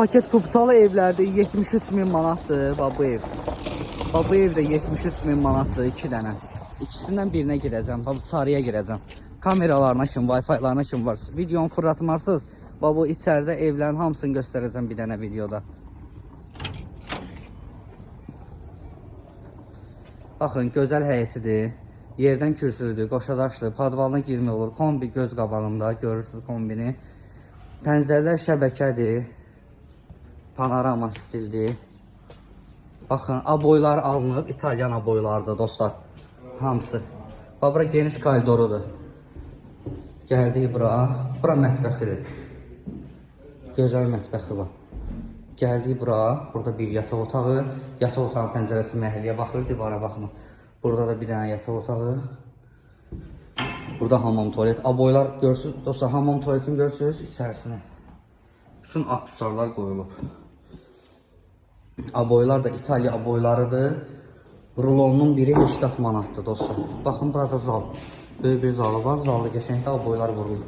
paket kupçalı evlərdə 73.000 manatdır. Bu ev. Bu ev də 73.000 manatdır 2 dənə. İkisindən birinə girəcəm. Sarıya girəcəm. Kameralarına kim, Wi-Fi-larına kim var. Videonu fırlatmarsınız. Bu içəridə evlərin hamısını göstərəcəm bir dənə videoda. Baxın, gözəl həyətidir. Yerdən kürsülüdür, qoşadaşdır. Padvalına girmək olur. Kombi göz qabağımda. Görürsünüz kombini. Pəncərələr şəbəkədir. Panorama stildir. Baxın, aboylar alınıb. İtalyan aboylardır dostlar. Hamısı. Bura geniş koridorudur. Gəldik bura. Bura mətbəxidir. Gözəl mətbəxi var. Gəldik bura. Burada bir yataq otağı. Yataq otağın pəncərəsi məhəlliyə baxır. Divara baxmır. Burada da bir dənə yataq otağı. Burada hamam tuvalet. Aboylar görürsünüz. Dostlar, hamam tuvaletini görürsünüz içərisine. Bütün aksesuarlar qoyulub. Aboylar da İtalya aboylarıdır. Rulonun biri 80 manatdır dostlar. Baxın, burada zal. Böyük bir zalı var. Zalda geçəndə aboylar vuruldu.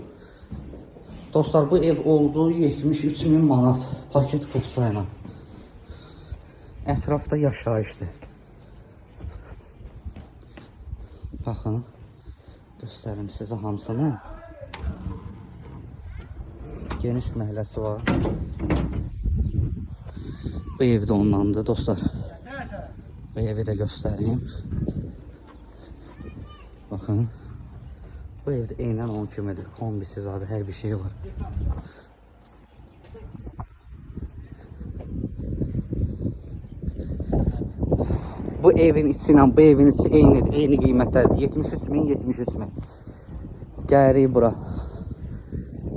Dostlar, bu ev oldu 73.000 manat. Paket kupçayla. Ətrafda yaşayışdır. Baxın. Göstərim sizə hamısını. Geniş məhəlləsi var. Bu ev də ondandır dostlar. Bu evi də göstəreyim. Baxın. Bu evdə eynən 10 kimidir. Kombisi zaten hər bir şey var. Bu evin içi ilə bu evin içi eynidir. Eyni qiymətlərdir. 73.000, 73.000. Gəlirik bura.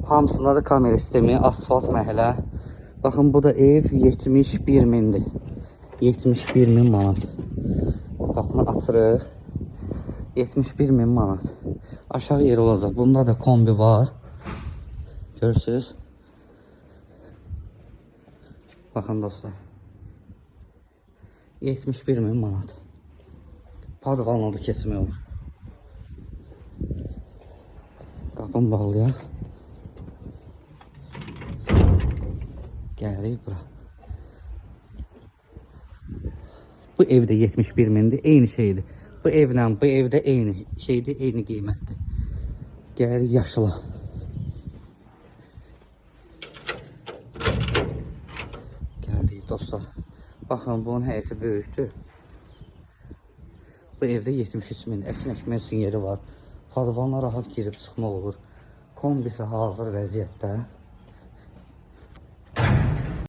Hamısında da kamera sistemi, asfalt məhəllə. Baxın, bu da ev 71.000'dir. 71.000 manat. Qapını açırıq. 71.000 manat. Aşağı yeri olacaq. Bunda da kombi var. Görürsünüz. Baxın dostlar. 71.000 manat. Padvanla da keçmək olur. Qapını bağlayaq. Gəlirik bura. Bu evdə 71.000'dir. Eyni şeydir. Bu evlə bu evdə eyni şeydir, eyni qiymətdir. Gəlirik yaşıla. Gəldik dostlar. Baxın, bunun həyəti böyükdür. Bu evdə 73.000. Əkin əkmək üçün yeri var. Padvanla rahat girib çıxmaq olur. Kombisi hazır vəziyyətdə.